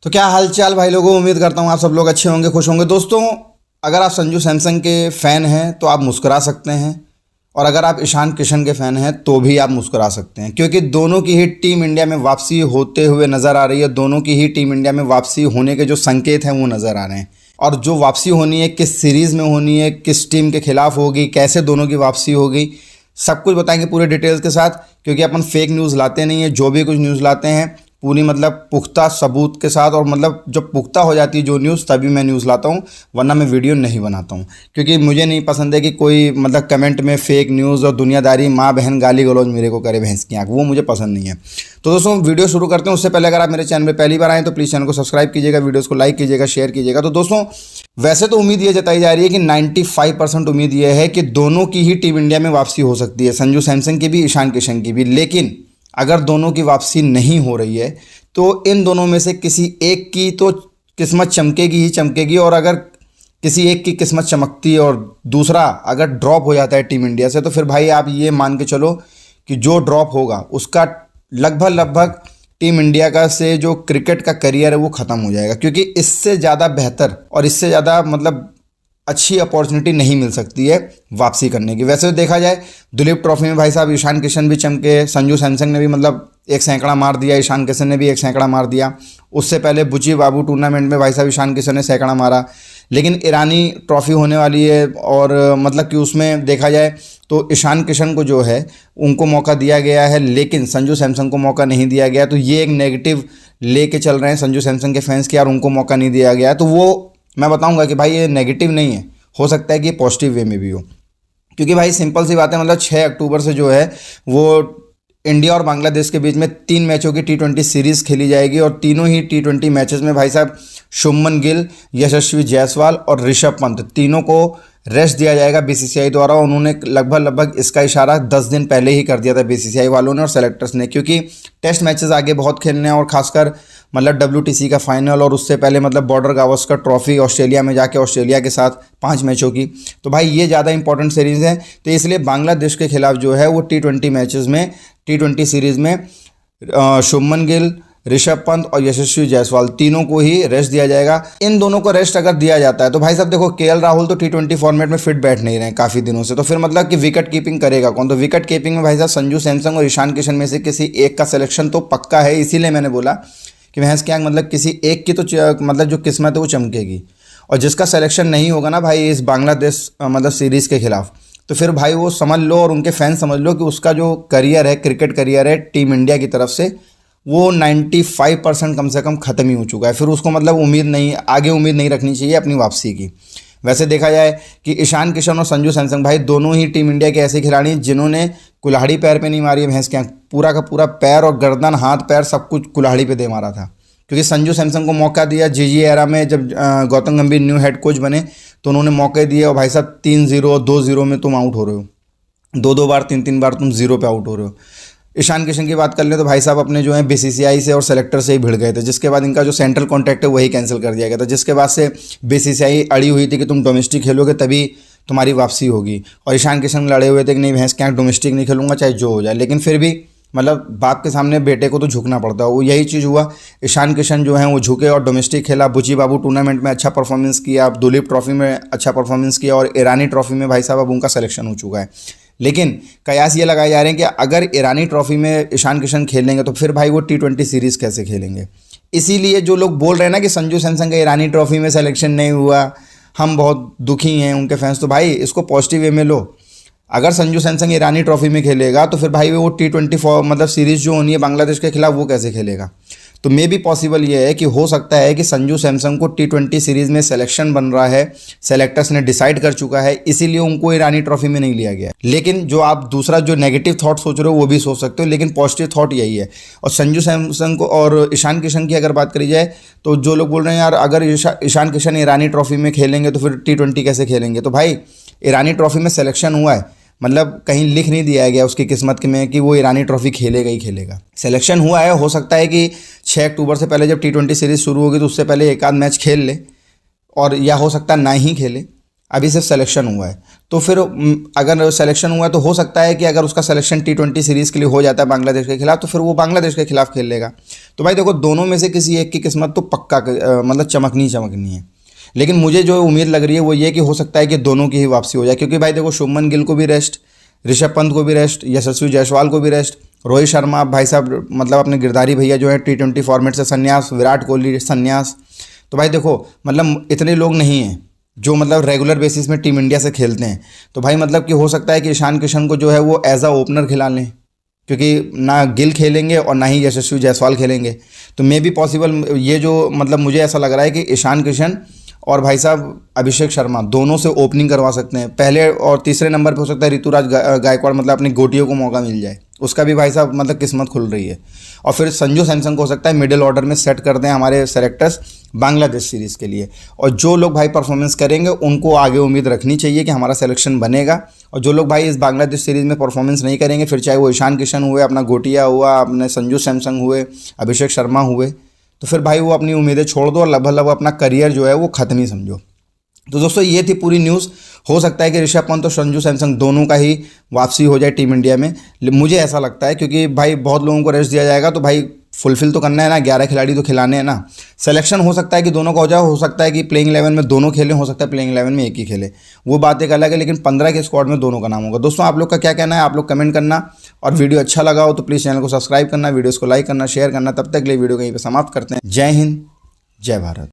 तो क्या हाल चाल भाई लोगों, उम्मीद करता हूँ आप सब लोग अच्छे होंगे, खुश होंगे। दोस्तों, अगर आप संजू सैमसन के फ़ैन हैं तो आप मुस्कुरा सकते हैं, और अगर आप ईशान किशन के फ़ैन हैं तो भी आप मुस्कुरा सकते हैं, क्योंकि दोनों की ही टीम इंडिया में वापसी होते हुए नज़र आ रही है। दोनों की ही टीम इंडिया में वापसी होने के जो संकेत हैं वो नज़र आ रहे हैं, और जो वापसी होनी है किस सीरीज़ में होनी है, किस टीम के खिलाफ होगी, कैसे दोनों की वापसी होगी, सब कुछ बताएंगे पूरे डिटेल्स के साथ। क्योंकि अपन फेक न्यूज़ लाते नहीं है, जो भी कुछ न्यूज़ लाते हैं पूरी मतलब पुख्ता सबूत के साथ, और मतलब जब पुख्ता हो जाती है जो न्यूज़ तभी मैं न्यूज़ लाता हूँ, वरना मैं वीडियो नहीं बनाता हूँ। क्योंकि मुझे नहीं पसंद है कि कोई मतलब कमेंट में फेक न्यूज़ और दुनियादारी, माँ बहन गाली गलौज मेरे को करे भैंस की आँख, वो मुझे पसंद नहीं है। तो दोस्तों वीडियो शुरू करते हैं। उससे पहले अगर आप मेरे चैनल पर पहली बार आएँ तो प्लीज़ चैनल को सब्सक्राइब कीजिएगा, वीडियोज़ को लाइक कीजिएगा, शेयर कीजिएगा। तो दोस्तों, वैसे तो उम्मीद ये जताई जा रही है कि 95% उम्मीद ये है कि दोनों की ही टीम इंडिया में वापसी हो सकती है, संजू सैमसन की भी, ईशान किशन की भी। लेकिन अगर दोनों की वापसी नहीं हो रही है तो इन दोनों में से किसी एक की तो किस्मत चमकेगी ही चमकेगी, और अगर किसी एक की किस्मत चमकती और दूसरा अगर ड्रॉप हो जाता है टीम इंडिया से, तो फिर भाई आप ये मान के चलो कि जो ड्रॉप होगा उसका लगभग टीम इंडिया का से जो क्रिकेट का करियर है वो ख़त्म हो जाएगा। क्योंकि इससे ज़्यादा बेहतर और इससे ज़्यादा मतलब अच्छी अपॉर्चुनिटी नहीं मिल सकती है वापसी करने की। वैसे तो देखा जाए दुलीप ट्रॉफी में भाई साहब ईशान किशन भी चमके, संजू सैमसन ने भी मतलब एक सैकड़ा मार दिया, ईशान किशन ने भी एक सैकड़ा मार दिया। उससे पहले बुची बाबू टूर्नामेंट में भाई साहब ईशान किशन ने सैकड़ा मारा। लेकिन ईरानी ट्रॉफी होने वाली है, और मतलब कि उसमें देखा जाए तो ईशान किशन को जो है उनको मौका दिया गया है, लेकिन संजू सैमसन को मौका नहीं दिया गया। तो ये एक नेगेटिव लेके चल रहे हैं संजू सैमसन के फैंस की, यार उनको मौका नहीं दिया गया। तो वो मैं बताऊंगा कि भाई ये नेगेटिव नहीं है, हो सकता है कि ये पॉजिटिव वे में भी हो। क्योंकि भाई सिंपल सी बात है, मतलब 6 अक्टूबर से जो है वो इंडिया और बांग्लादेश के बीच में 3 मैचों की T20 सीरीज़ खेली जाएगी, और तीनों ही T20 मैचेस में भाई साहब शुभमन गिल, यशस्वी जायसवाल और ऋषभ पंत तीनों को रेस्ट दिया जाएगा बीसीसीआई द्वारा। उन्होंने लगभग इसका इशारा 10 दिन पहले ही कर दिया था बीसीसीआई वालों ने और सेलेक्टर्स ने, क्योंकि टेस्ट मैचेस आगे बहुत खेलने हैं, और खासकर मतलब WTC का फाइनल, और उससे पहले मतलब बॉर्डर गावस्कर ट्रॉफी ऑस्ट्रेलिया में जाके ऑस्ट्रेलिया के साथ 5 मैचों की। तो भाई ये ज़्यादा इंपॉर्टेंट सीरीज़ है, तो इसलिए बांग्लादेश के खिलाफ जो है वो T20 मैचेस में, T20 सीरीज़ में शुभमन गिल, ऋषभ पंत और यशस्वी जायसवाल तीनों को ही रेस्ट दिया जाएगा। इन दोनों को रेस्ट अगर दिया जाता है तो भाई साहब देखो, केएल राहुल तो T20 फॉर्मेट में फिट बैठ नहीं रहे हैं काफ़ी दिनों से, तो फिर मतलब कि विकेट कीपिंग करेगा कौन? तो विकेट कीपिंग में भाई साहब संजू सैमसन और ईशान किशन में से किसी एक का सिलेक्शन तो पक्का है। इसीलिए मैंने बोला कि भैंस क्या मतलब किसी एक की तो मतलब जो किस्मत है वो चमकेगी, और जिसका सिलेक्शन नहीं होगा ना भाई इस बांग्लादेश मतलब सीरीज़ के खिलाफ, तो फिर भाई वो समझ लो और उनके फैन समझ लो कि उसका जो करियर है, क्रिकेट करियर है टीम इंडिया की तरफ से, वो 95% कम से कम ख़त्म ही हो चुका है। फिर उसको मतलब आगे उम्मीद नहीं रखनी चाहिए अपनी वापसी की। वैसे देखा जाए कि ईशान किशन और संजू सैमसन भाई दोनों ही टीम इंडिया के ऐसे खिलाड़ी हैं जिन्होंने कुल्हाड़ी पैर पे नहीं मारी है भैंस के आँख, पूरा का पूरा पैर और गर्दन, हाथ पैर सब कुछ कुल्हाड़ी पे दे मारा था। क्योंकि संजू सैमसन को मौका दिया जीजी एरा में, जब गौतम गंभीर न्यू हेड कोच बने तो उन्होंने मौके दिए, और भाई साहब 3-0 2-0 में तुम आउट हो रहे हो, 2-2 बार 3-3 बार तुम 0 पे आउट हो रहे हो। ईशान किशन की बात कर ले तो भाई साहब अपने जो है बीसीसीआई से और सेलेक्टर से ही भिड़ गए थे, जिसके बाद इनका जो सेंट्रल कॉन्ट्रैक्ट है वही कैंसिल कर दिया गया था, जिसके बाद से बीसीसीआई अड़ी हुई थी कि तुम डोमेस्टिक खेलोगे तभी तुम्हारी वापसी होगी, और ईशान किशन लड़े हुए थे कि नहीं भैंस क्या डोमेस्टिक नहीं खेलूंगा चाहे जो हो जाए। लेकिन फिर भी मतलब बाप के सामने बेटे को तो झुकना पड़ता है, वो यही चीज़ हुआ। ईशान किशन जो है वो झुके और डोमेस्टिक खेला, बुची बाबू टूर्नामेंट में अच्छा परफॉर्मेंस किया, दुलीप ट्रॉफी में अच्छा परफॉर्मेंस किया, और ईरानी ट्रॉफी में भाई साहब अब उनका सिलेक्शन हो चुका है। लेकिन कयास ये लगाए जा रहे हैं कि अगर ईरानी ट्रॉफी में ईशान किशन खेलेंगे तो फिर भाई वो T20 सीरीज़ कैसे खेलेंगे। इसीलिए जो लोग बोल रहे हैं ना कि संजू सैमसन का ईरानी ट्रॉफी में सिलेक्शन नहीं हुआ, हम बहुत दुखी हैं उनके फैंस, तो भाई इसको पॉजिटिव वे में लो। अगर संजू सैमसन ईरानी ट्रॉफी में खेलेगा तो फिर भाई वो T20 मतलब सीरीज़ जो होनी है बांग्लादेश के खिलाफ वो कैसे खेलेगा। तो मे भी पॉसिबल ये है कि हो सकता है कि संजू सैमसन को T20 सीरीज़ में सिलेक्शन बन रहा है, सेलेक्टर्स ने डिसाइड कर चुका है, इसीलिए उनको ईरानी ट्रॉफी में नहीं लिया गया। लेकिन जो आप दूसरा जो नेगेटिव थॉट सोच रहे हो वो भी सोच सकते हो, लेकिन पॉजिटिव थॉट यही है। और संजू सैमसन को और ईशान किशन की अगर बात करी जाए तो जो लोग बोल रहे हैं यार अगर ईशान किशन ईरानी ट्रॉफी में खेलेंगे तो फिर T20 कैसे खेलेंगे, तो भाई ईरानी ट्रॉफी में सिलेक्शन हुआ है, मतलब कहीं लिख नहीं दिया गया उसकी किस्मत में कि वो ईरानी ट्रॉफी खेलेगा ही खेलेगा। सिलेक्शन हुआ है, हो सकता है कि 6 अक्टूबर से पहले जब T20 सीरीज़ शुरू होगी तो उससे पहले एक आध मैच खेल ले, और या हो सकता है ना ही खेले। अभी सिर्फ सिलेक्शन हुआ है। तो फिर अगर सिलेक्शन हुआ है तो हो सकता है कि अगर उसका सिलेक्शन T20 सीरीज़ के लिए हो जाता है बांग्लादेश के खिलाफ, तो फिर वो बांग्लादेश के खिलाफ खेल लेगा। तो भाई देखो, दोनों में से किसी एक की किस्मत तो पक्का मतलब चमकनी है। लेकिन मुझे जो उम्मीद लग रही है वो ये कि हो सकता है कि दोनों की ही वापसी हो जाए, क्योंकि भाई देखो, शुभमन गिल को भी रेस्ट, ऋषभ पंत को भी रेस्ट, यशस्वी जायसवाल को भी रेस्ट, रोहित शर्मा भाई साहब मतलब अपने गिरधारी भैया जो है T20 फॉर्मेट से संन्यास, विराट कोहली संन्यास। तो भाई देखो, मतलब इतने लोग नहीं हैं जो मतलब रेगुलर बेसिस में टीम इंडिया से खेलते हैं। तो भाई मतलब कि हो सकता है कि ईशान किशन को जो है वो एज अ ओपनर खिला लें, क्योंकि ना गिल खेलेंगे और ना ही यशस्वी जायसवाल खेलेंगे। तो मे बी पॉसिबल ये जो मतलब मुझे ऐसा लग रहा है कि ईशान किशन और भाई साहब अभिषेक शर्मा दोनों से ओपनिंग करवा सकते हैं। पहले और तीसरे नंबर पे हो सकता है ऋतुराज गायकवाड़ मतलब अपनी गोटियों को मौका मिल जाए, उसका भी भाई साहब मतलब किस्मत खुल रही है। और फिर संजू सैमसन को हो सकता है मिडिल ऑर्डर में सेट कर दें हमारे सेलेक्टर्स बांग्लादेश सीरीज़ के लिए। और जो लोग भाई परफॉर्मेंस करेंगे उनको आगे उम्मीद रखनी चाहिए कि हमारा सिलेक्शन बनेगा। और जो लोग भाई इस बांग्लादेश सीरीज़ में परफॉर्मेंस नहीं करेंगे, फिर चाहे वो ईशान किशन हुए, अपना गोटिया हुआ, अपने संजू सैमसन हुए, अभिषेक शर्मा हुए, तो फिर भाई वो अपनी उम्मीदें छोड़ दो और लगभग अपना करियर जो है वो ख़त्म ही समझो। तो दोस्तों ये थी पूरी न्यूज़। हो सकता है कि ऋषभ पंत और संजू सैमसन दोनों का ही वापसी हो जाए टीम इंडिया में, मुझे ऐसा लगता है, क्योंकि भाई बहुत लोगों को रेस्ट दिया जाएगा तो भाई फुलफिल तो करना है ना, 11 खिलाड़ी तो खिलाने हैं ना। सिलेक्शन हो सकता है कि दोनों का हो जाए, हो सकता है कि प्लेइंग 11 में दोनों खेलें, हो सकता है प्लेइंग 11 में एक ही खेले, वो बात एक अलग है। लेकिन 15 के स्क्वाड में दोनों का नाम होगा। दोस्तों आप लोग का क्या कहना है, आप लोग कमेंट करना, और वीडियो अच्छा लगा हो तो प्लीज़ चैनल को सब्सक्राइब करना, वीडियोज़ को लाइक करना, शेयर करना। तब तक के लिए वीडियो कहीं पर समाप्त करते हैं। जय हिंद, जय भारत।